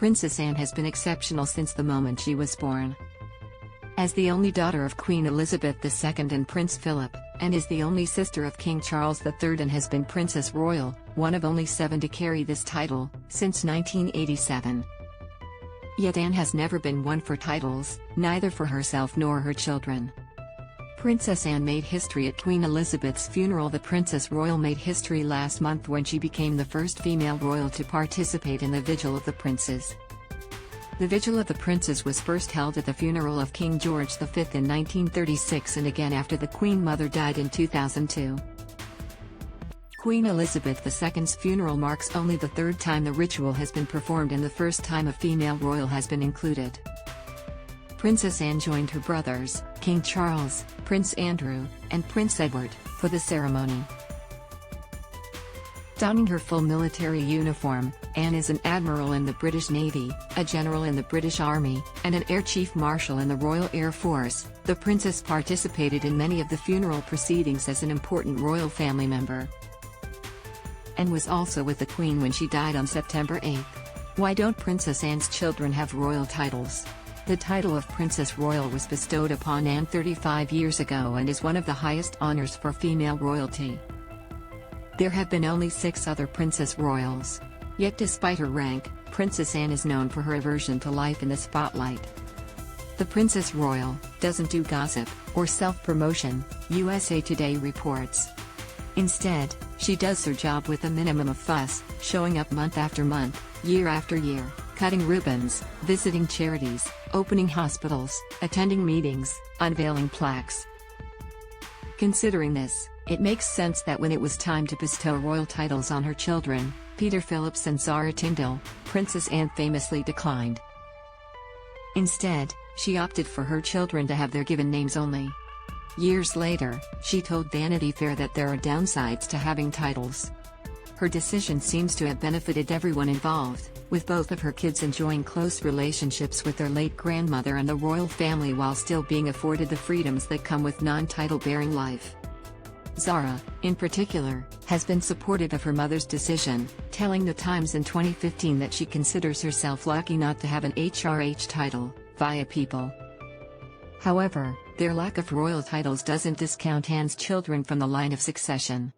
Princess Anne has been exceptional since the moment she was born. As the only daughter of Queen Elizabeth II and Prince Philip, and is the only sister of King Charles III and has been Princess Royal, one of only 7 to carry this title, since 1987. Yet Anne has never been one for titles, neither for herself nor her children. Princess Anne made history at Queen Elizabeth's funeral. The Princess Royal made history last month when she became the first female royal to participate in the Vigil of the Princes. The Vigil of the Princes was first held at the funeral of King George V in 1936 and again after the Queen Mother died in 2002. Queen Elizabeth II's funeral marks only the 3rd time the ritual has been performed and the first time a female royal has been included. Princess Anne joined her brothers, King Charles, Prince Andrew, and Prince Edward, for the ceremony. Donning her full military uniform, Anne is an admiral in the British Navy, a general in the British Army, and an Air Chief Marshal in the Royal Air Force. The princess participated in many of the funeral proceedings as an important royal family member, and was also with the Queen when she died on September 8. Why don't Princess Anne's children have royal titles? The title of Princess Royal was bestowed upon Anne 35 years ago and is one of the highest honors for female royalty. There have been only 6 other Princess Royals. Yet despite her rank, Princess Anne is known for her aversion to life in the spotlight. The Princess Royal doesn't do gossip or self-promotion, USA Today reports. Instead, she does her job with a minimum of fuss, showing up month after month, year after year, cutting ribbons, visiting charities, opening hospitals, attending meetings, unveiling plaques. Considering this, it makes sense that when it was time to bestow royal titles on her children, Peter Phillips and Zara Tindall, Princess Anne famously declined. Instead, she opted for her children to have their given names only. Years later, she told Vanity Fair that there are downsides to having titles. Her decision seems to have benefited everyone involved, with both of her kids enjoying close relationships with their late grandmother and the royal family while still being afforded the freedoms that come with non-title-bearing life. Zara, in particular, has been supportive of her mother's decision, telling The Times in 2015 that she considers herself lucky not to have an HRH title, via People. However, their lack of royal titles doesn't discount Anne's children from the line of succession.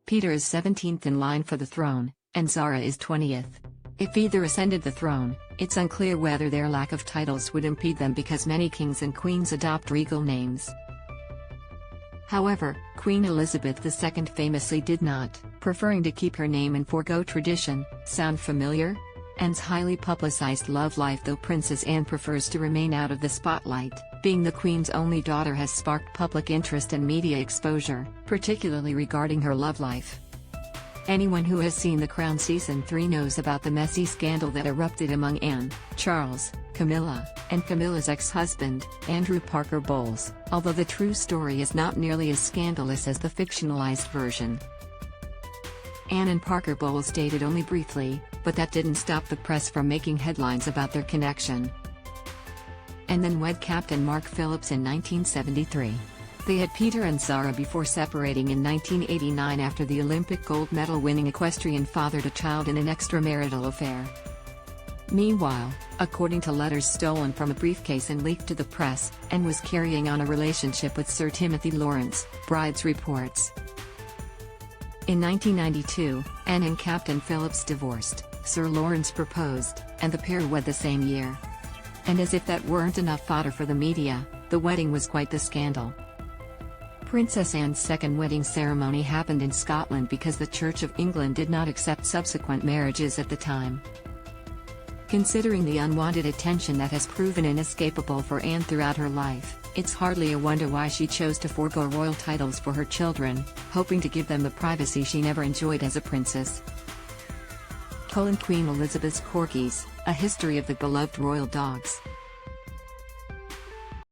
Peter is 17th in line for the throne, and Zara is 20th. If either ascended the throne, it's unclear whether their lack of titles would impede them because many kings and queens adopt regal names. However, Queen Elizabeth II famously did not, preferring to keep her name and forego tradition. Sound familiar? Anne's highly publicized love life. Though Princess Anne prefers to remain out of the spotlight, being the Queen's only daughter has sparked public interest and media exposure, particularly regarding her love life. Anyone who has seen The Crown Season 3 knows about the messy scandal that erupted among Anne, Charles, Camilla, and Camilla's ex-husband, Andrew Parker Bowles, although the true story is not nearly as scandalous as the fictionalized version. Anne and Parker Bowles dated only briefly, but that didn't stop the press from making headlines about their connection. And then wed Captain Mark Phillips in 1973. They had Peter and Zara before separating in 1989 after the Olympic gold medal winning equestrian fathered a child in an extramarital affair. Meanwhile, according to letters stolen from a briefcase and leaked to the press, Anne was carrying on a relationship with Sir Timothy Lawrence, Brides reports. In 1992, Anne and Captain Phillips divorced, Sir Lawrence proposed, and the pair wed the same year. And as if that weren't enough fodder for the media, the wedding was quite the scandal. Princess Anne's second wedding ceremony happened in Scotland because the Church of England did not accept subsequent marriages at the time. Considering the unwanted attention that has proven inescapable for Anne throughout her life, it's hardly a wonder why she chose to forego royal titles for her children, hoping to give them the privacy she never enjoyed as a princess. Queen Elizabeth's Corgis, A History of the Beloved Royal Dogs.